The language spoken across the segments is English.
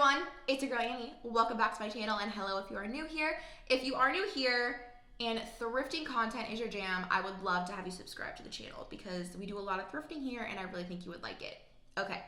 everyone, it's your girl Annie. Welcome back to my channel, and hello if you are new here. If you are new here and thrifting content is your jam, I would love to have you subscribe to the channel because we do a lot of thrifting here and I really think you would like it. Okay,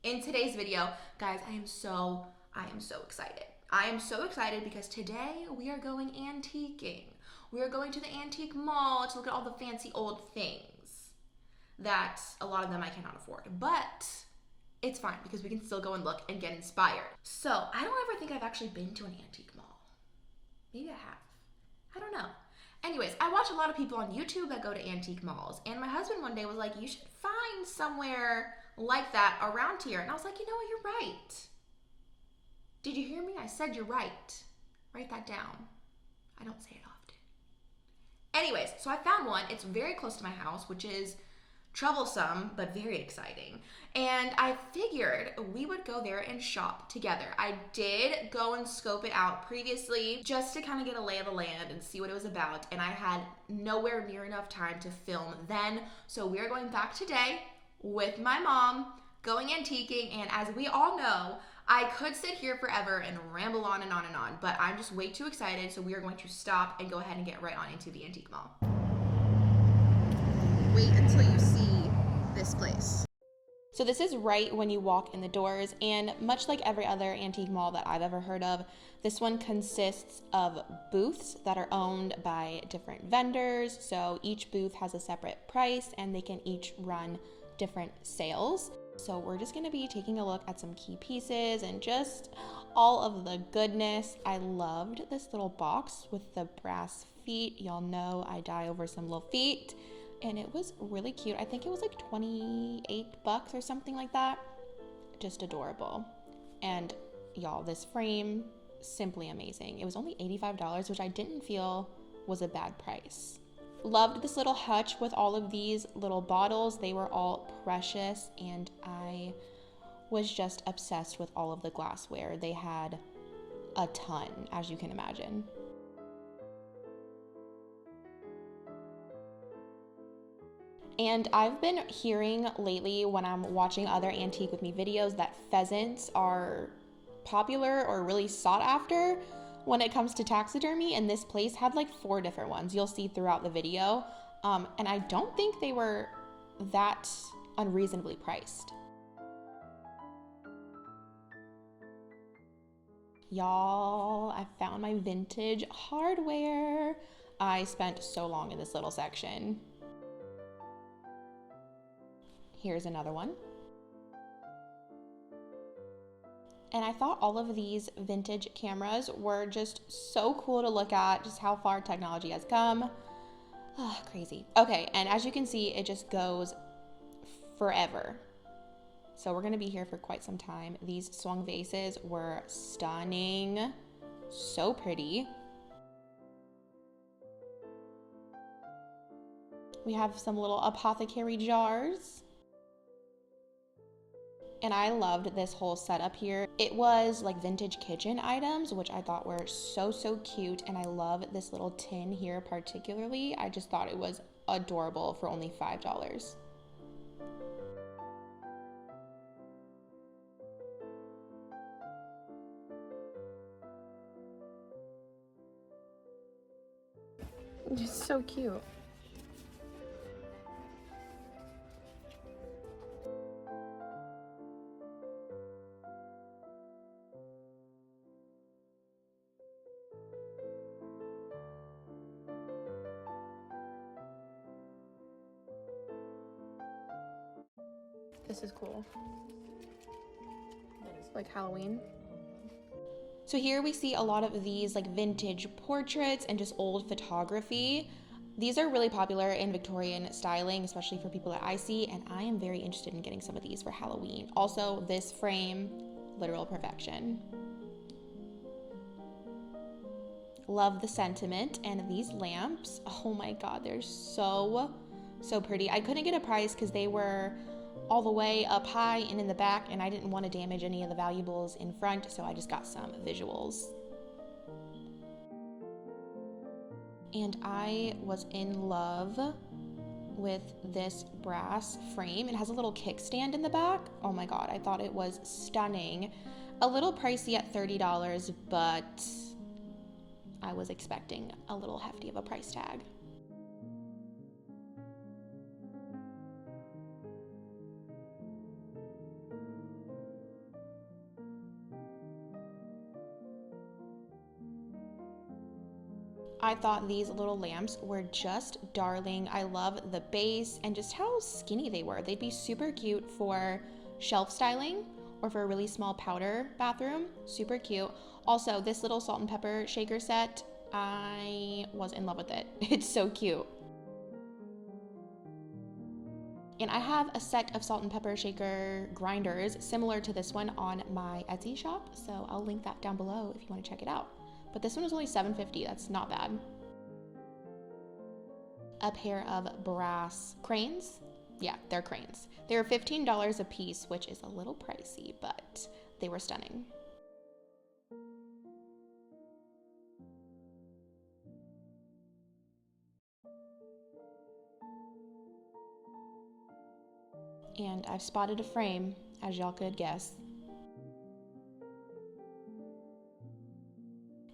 in today's video, guys, I am so excited. I am so excited because today we are going antiquing. We are going to the antique mall to look at all the fancy old things that a lot of them I cannot afford, but it's fine because we can still go and look and get inspired. So I don't ever think I've actually been to an antique mall. Maybe I have. I don't know. Anyways, I watch a lot of people on YouTube that go to antique malls, and my husband one day was like, you should find somewhere like that around here. And I was like, you know what, you're right. Did you hear me? I said you're right. Write that down. I don't say it often. Anyways, so I found one. It's very close to my house, which is troublesome, but very exciting. And I figured we would go there and shop together. I did go and scope it out previously just to kind of get a lay of the land and see what it was about. And I had nowhere near enough time to film then. So we are going back today with my mom, going antiquing. And as we all know, I could sit here forever and ramble on and on and on, but I'm just way too excited. So we are going to stop and go ahead and get right on into the antique mall. Wait until you see this place. So this is right when you walk in the doors, and much like every other antique mall that I've ever heard of, this one consists of booths that are owned by different vendors. So each booth has a separate price and they can each run different sales. So we're just going to be taking a look at some key pieces and just all of the goodness. I loved this little box with the brass feet. Y'all know I die over some little feet. And it was really cute. I think it was like 28 bucks or something like that. Just adorable. And y'all, this frame, simply amazing. It was only $85, which I didn't feel was a bad price. Loved this little hutch with all of these little bottles. They were all precious, and I was just obsessed with all of the glassware. They had a ton, as you can imagine. And I've been hearing lately when I'm watching other Antique With Me videos that pheasants are popular or really sought after when it comes to taxidermy, and this place had like 4 different ones you'll see throughout the video. And I don't think they were that unreasonably priced. Y'all, I found my vintage hardware. I spent so long in this little section. Here's another one. And I thought all of these vintage cameras were just so cool to look at, just how far technology has come. Oh, crazy. Okay, and as you can see, it just goes forever. So we're gonna be here for quite some time. These swung vases were stunning, so pretty. We have some little apothecary jars. And I loved this whole setup here. It was like vintage kitchen items, which I thought were so cute. And I love this little tin here particularly. I just thought it was adorable for only $5. Just so cute. This is cool. Like Halloween. So here we see a lot of these like vintage portraits and just old photography. These are really popular in Victorian styling, especially for people that I see, and I am very interested in getting some of these for Halloween. Also, this frame, literal perfection. Love the sentiment. And these lamps, oh my god, they're so pretty. I couldn't get a price because they were all the way up high and in the back, and I didn't want to damage any of the valuables in front, so I just got some visuals. And I was in love with this brass frame. It has a little kickstand in the back. Oh my god, I thought it was stunning. A little pricey at $30, but I was expecting a little hefty of a price tag. I thought these little lamps were just darling. I love the base and just how skinny they were. They'd be super cute for shelf styling or for a really small powder bathroom. Super cute. Also, this little salt and pepper shaker set, I was in love with it. It's so cute. And I have a set of salt and pepper shaker grinders similar to this one on my Etsy shop, so I'll link that down below if you want to check it out. But this one was only $7.50. That's not bad. A pair of brass cranes. Yeah, they're cranes. They were $15 a piece, which is a little pricey, but they were stunning. And I've spotted a frame, as y'all could guess.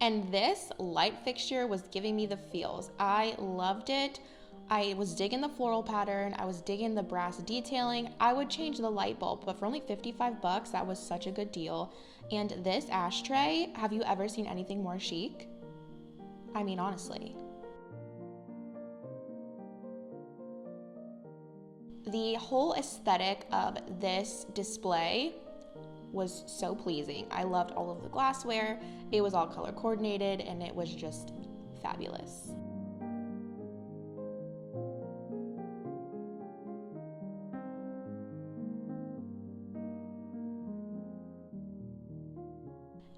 And this light fixture was giving me the feels. I loved it. I was digging the floral pattern. I was digging the brass detailing. I would change the light bulb, but for only 55 bucks, that was such a good deal. And this ashtray, have you ever seen anything more chic? I mean, honestly. The whole aesthetic of this display was so pleasing. I loved all of the glassware. It was all color coordinated and it was just fabulous.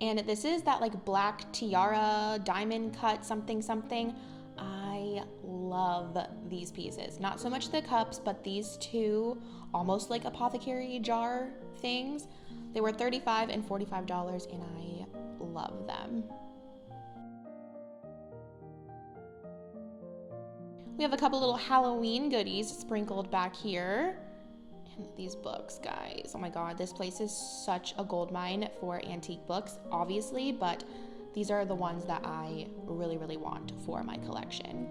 And this is that like black tiara diamond cut something something. I love these pieces. Not so much the cups, but these two almost like apothecary jar things. They were $35 and $45 and I love them. We have a couple little Halloween goodies sprinkled back here. And these books, guys. Oh my God, this place is such a goldmine for antique books, obviously, but these are the ones that I really, really want for my collection.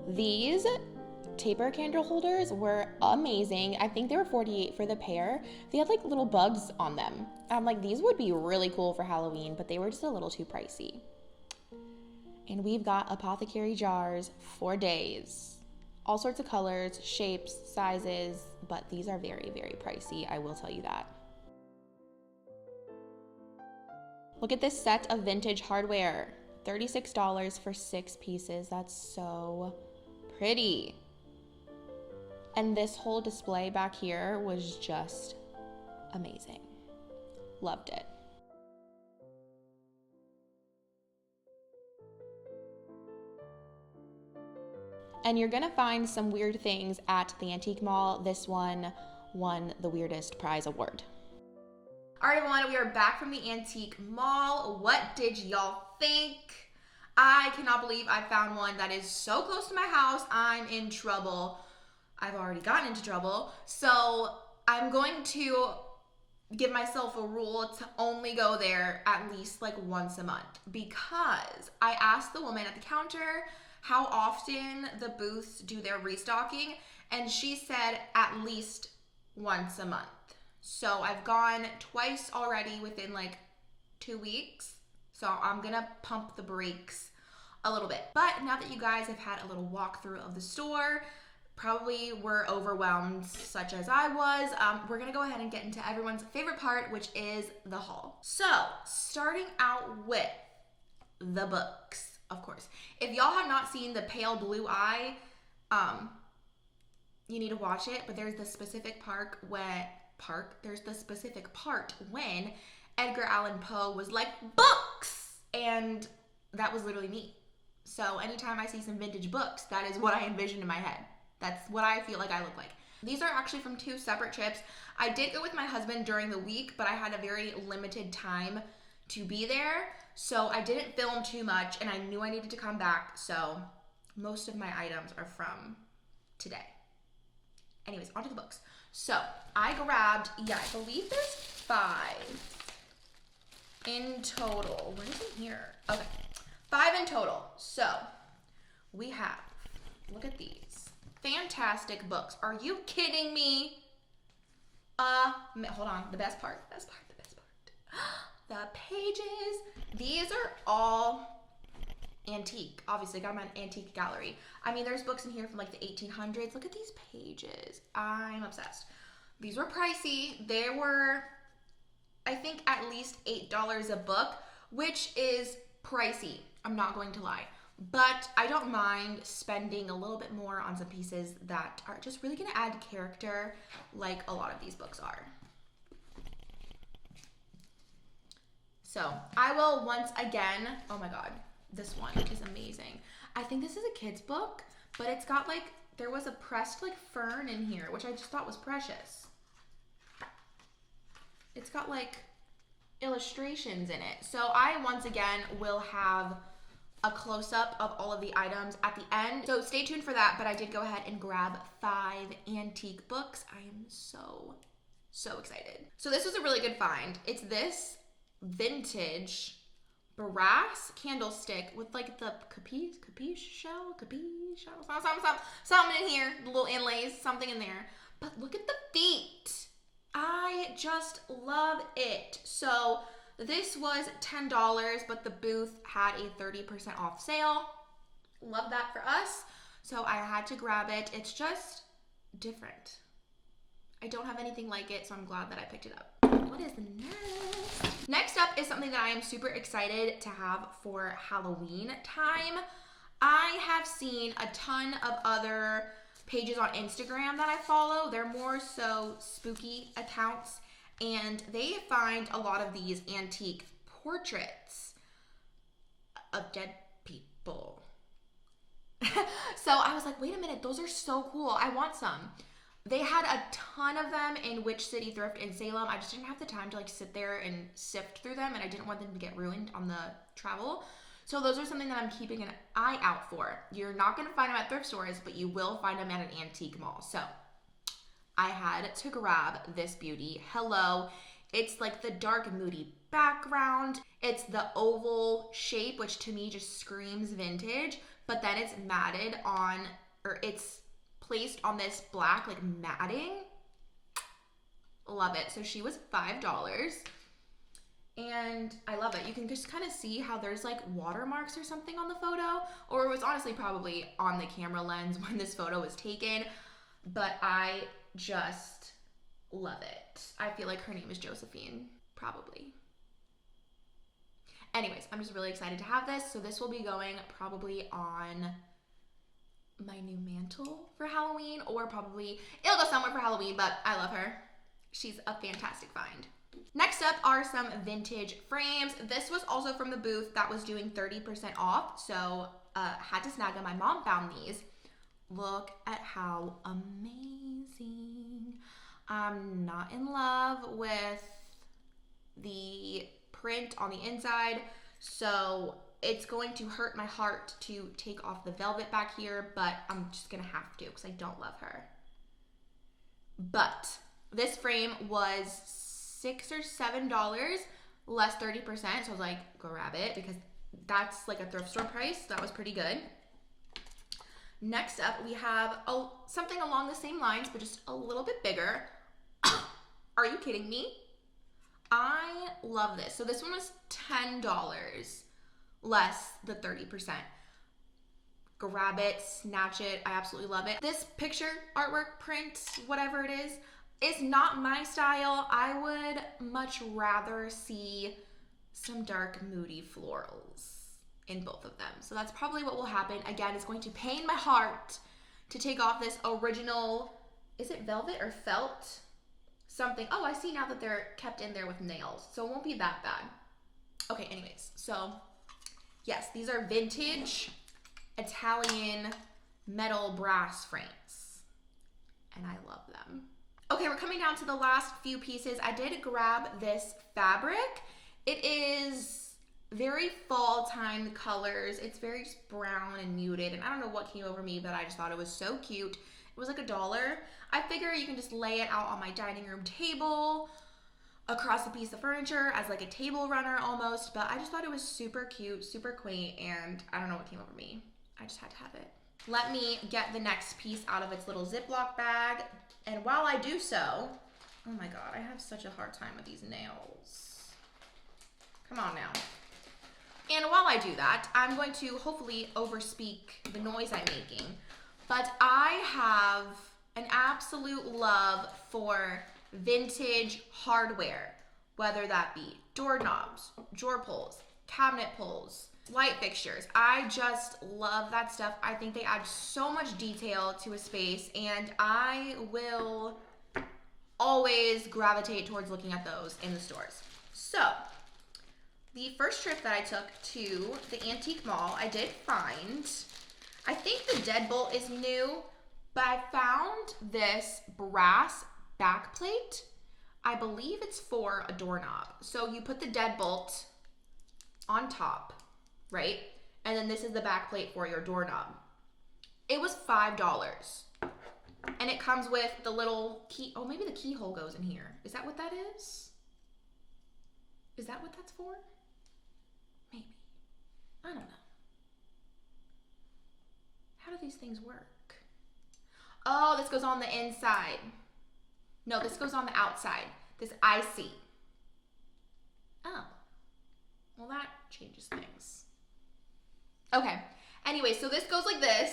These taper candle holders were amazing. I think they were $48 for the pair. They had like little bugs on them. I'm like, these would be really cool for Halloween, but they were just a little too pricey. And we've got apothecary jars for days. All sorts of colors, shapes, sizes, but these are very, very pricey, I will tell you that. Look at this set of vintage hardware. $36 for 6 pieces. That's so pretty. And this whole display back here was just amazing. Loved it. And you're gonna find some weird things at the antique mall. This one won the weirdest prize award. All right, everyone, we are back from the antique mall. What did y'all think? I cannot believe I found one that is so close to my house. I'm in trouble. I've already gotten into trouble. So I'm going to give myself a rule to only go there at least like once a month, because I asked the woman at the counter how often the booths do their restocking, and she said at least once a month. So I've gone twice already within like 2 weeks. So I'm gonna pump the brakes a little bit. But now that you guys have had a little walkthrough of the store, probably were overwhelmed such as I was, we're gonna go ahead and get into everyone's favorite part, which is the haul. So starting out with the books, of course. If y'all have not seen The Pale Blue Eye, you need to watch it, but there's the specific part when Edgar Allan Poe was like, books! And that was literally me. So anytime I see some vintage books, that is what I envision in my head. That's what I feel like I look like. These are actually from 2 separate trips. I did go with my husband during the week, but I had a very limited time to be there. So I didn't film too much and I knew I needed to come back. So most of my items are from today. Anyways, onto the books. So I grabbed, yeah, I believe there's 5 in total. What is in here? Okay, 5 in total. So we have, look at these fantastic books. Are you kidding me? Hold on, the best part. The pages. These are all antique. Obviously, I got them at an antique gallery. I mean, there's books in here from like the 1800s. Look at these pages. I'm obsessed. These were pricey. They were, I think, at least $8 a book, which is pricey. I'm not going to lie. But I don't mind spending a little bit more on some pieces that are just really going to add character, like a lot of these books are. So I will once again, oh my God, this one is amazing. I think this is a kid's book, but it's got like, there was a pressed like fern in here, which I just thought was precious. It's got like illustrations in it. So I once again will have a close-up of all of the items at the end. So stay tuned for that, but I did go ahead and grab 5 antique books. I am so excited. So this was a really good find. It's this vintage brass candlestick with like the capiche shell, something in here, little inlays, something in there. But look at the feet. I just love it. So this was $10, but the booth had a 30% off sale. Love that for us. So I had to grab it. It's just different. I don't have anything like it, so I'm glad that I picked it up. What is next? Next up is something that I am super excited to have for Halloween time. I have seen a ton of other pages on Instagram that I follow. They're more so spooky accounts, and they find a lot of these antique portraits of dead people. So I was like, wait a minute, those are so cool. I want some. They had a ton of them in Witch City Thrift in Salem. I just didn't have the time to like sit there and sift through them, and I didn't want them to get ruined on the travel. So those are something that I'm keeping an eye out for. You're not going to find them at thrift stores, but you will find them at an antique mall. So I had to grab this beauty. Hello. It's like the dark moody background. It's the oval shape, which to me just screams vintage, but then it's matted on, or it's placed on this black like matting. Love it. So she was $5. And I love it. You can just kind of see how there's like watermarks or something on the photo, or it was honestly probably on the camera lens when this photo was taken, but I just love it. I feel like her name is Josephine, probably. Anyways, I'm just really excited to have this. So this will be going probably on my new mantle for Halloween, or probably it'll go somewhere for Halloween, but I love her. She's a fantastic find. Next up are some vintage frames. This was also from the booth that was doing 30% off, so had to snag them. My mom found these. Look at how amazing. I'm not in love with the print on the inside, so it's going to hurt my heart to take off the velvet back here, but I'm just gonna have to because I don't love her. But this frame was $6 or $7 less 30%, so I was like, grab it, because that's like a thrift store price. That was pretty good. Next up, we have something along the same lines, but just a little bit bigger. Are you kidding me? I love this. So this one was $10 less the 30%. Grab it, snatch it. I absolutely love it. This picture, artwork, print, whatever it is not my style. I would much rather see some dark, moody florals in both of them. So that's probably what will happen. Again, it's going to pain my heart to take off this original, is it velvet or felt? Something. Oh, I see now that they're kept in there with nails, so it won't be that bad. Okay, anyways, so yes, these are vintage Italian metal brass frames, and I love them. Okay, we're coming down to the last few pieces. I did grab this fabric. It is very fall time colors. It's very just brown and muted, and I don't know what came over me, but I just thought it was so cute. It was like $1. I figure you can just lay it out on my dining room table across a piece of furniture as like a table runner almost, but I just thought it was super cute, super quaint, and I don't know what came over me. I just had to have it. Let me get the next piece out of its little Ziploc bag, and while I do so, oh my God, I have such a hard time with these nails. Come on now. And while I do that, I'm going to hopefully overspeak the noise I'm making, but I have an absolute love for vintage hardware, whether that be doorknobs, drawer pulls, cabinet pulls, light fixtures. I just love that stuff. I think they add so much detail to a space, and I will always gravitate towards looking at those in the stores. So the first trip that I took to the antique mall, I did find, I think the deadbolt is new, but I found this brass backplate. I believe it's for a doorknob. So you put the deadbolt on top, right? And then this is the backplate for your doorknob. It was $5. And it comes with the little key. Oh, maybe the keyhole goes in here. Is that what that is? Is that what that's for? Maybe. I don't know. How do these things work? Oh, this goes on the inside. No, this goes on the outside. This I see. Oh. Well, that changes things. Okay. Anyway, so this goes like this.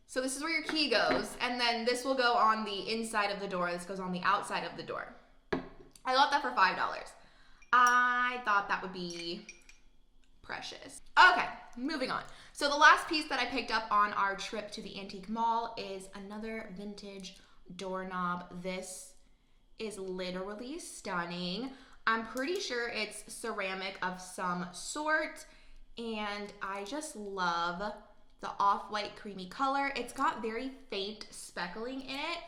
So this is where your key goes. And then this will go on the inside of the door. This goes on the outside of the door. I got that for $5. I thought that would be precious. Okay, moving on. So the last piece that I picked up on our trip to the antique mall is another vintage doorknob. This is literally stunning. I'm pretty sure it's ceramic of some sort, and I just love the off-white creamy color. It's got very faint speckling in it,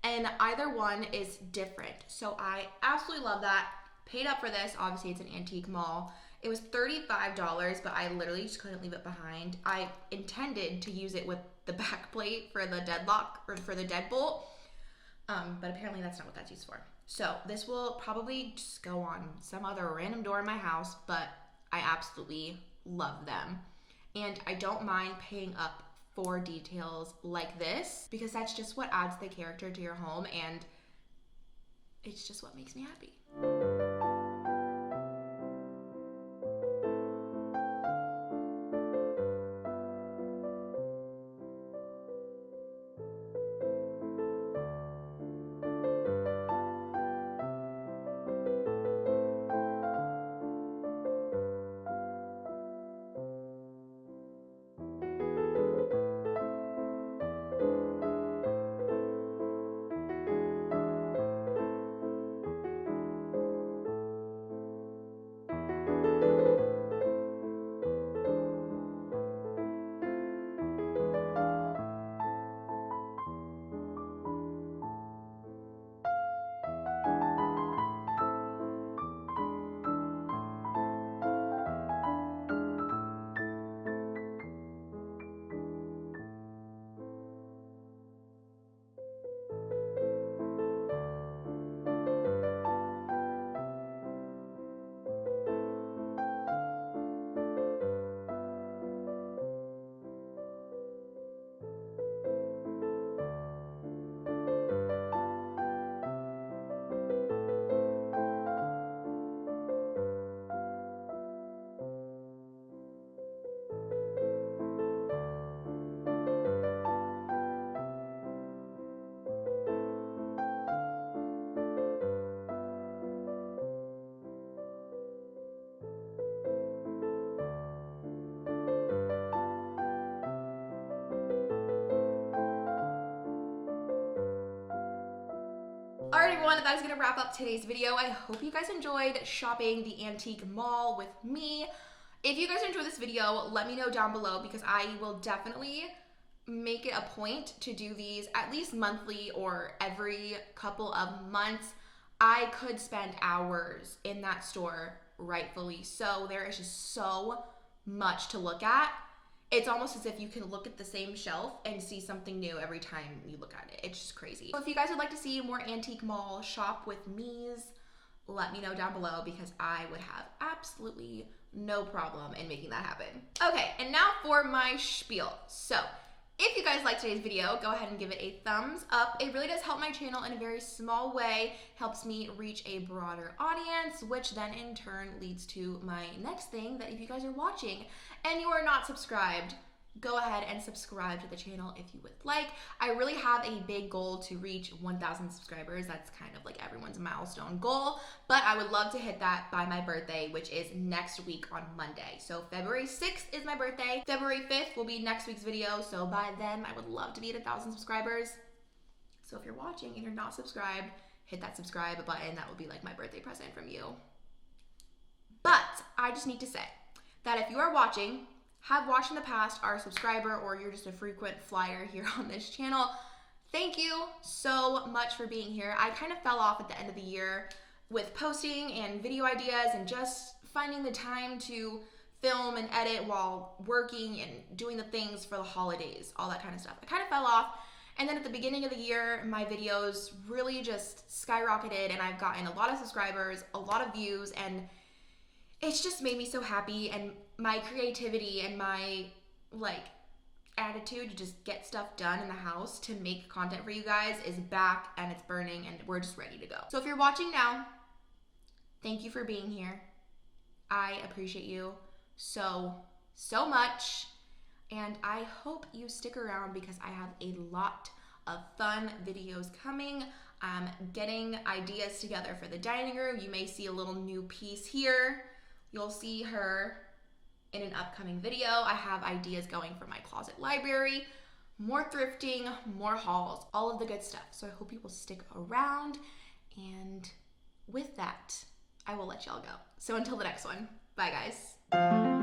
and either one is different. So I absolutely love that. Paid up for this. Obviously, it's an antique mall. It was $35, but I literally just couldn't leave it behind. I intended to use it with the back plate for the deadlock or for the deadbolt, but apparently that's not what that's used for. So this will probably just go on some other random door in my house, but I absolutely love them. And I don't mind paying up for details like this because that's just what adds the character to your home, and it's just what makes me happy. Alright everyone, that is going to wrap up today's video. I hope you guys enjoyed shopping the antique mall with me. If you guys enjoyed this video, let me know down below because I will definitely make it a point to do these at least monthly or every couple of months. I could spend hours in that store rightfully so. There is just so much to look at. It's almost as if you can look at the same shelf and see something new every time you look at it. It's just crazy. So if you guys would like to see more antique mall shop with me's, let me know down below, because I would have absolutely no problem in making that happen. Okay, and now for my spiel. So if you guys liked today's video, go ahead and give it a thumbs up. It really does help my channel in a very small way, helps me reach a broader audience, which then in turn leads to my next thing, that if you guys are watching and you are not subscribed, go ahead and subscribe to the channel if you would like. I really have a big goal to reach 1,000 subscribers. That's kind of like everyone's milestone goal, but I would love to hit that by my birthday, which is next week on Monday. So February 6th is my birthday. February 5th will be next week's video. So by then I would love to be at 1,000 subscribers. So if you're watching and you're not subscribed, hit that subscribe button. That would be like my birthday present from you. But I just need to say that if you are watching, have watched in the past, are a subscriber, or you're just a frequent flyer here on this channel, thank you so much for being here. I kind of fell off at the end of the year with posting and video ideas and just finding the time to film and edit while working and doing the things for the holidays, all that kind of stuff. I kind of fell off. And then at the beginning of the year, my videos really just skyrocketed and I've gotten a lot of subscribers, a lot of views, and it's just made me so happy. And my creativity and my attitude to just get stuff done in the house to make content for you guys is back and it's burning and we're just ready to go. So if you're watching now, thank you for being here. I appreciate you so much. And I hope you stick around because I have a lot of fun videos coming. I'm getting ideas together for the dining room. You may see a little new piece here. You'll see her in an upcoming video. I have ideas going for my closet library, more thrifting, more hauls, all of the good stuff. So I hope you will stick around. And with that, I will let y'all go. So until the next one, bye guys.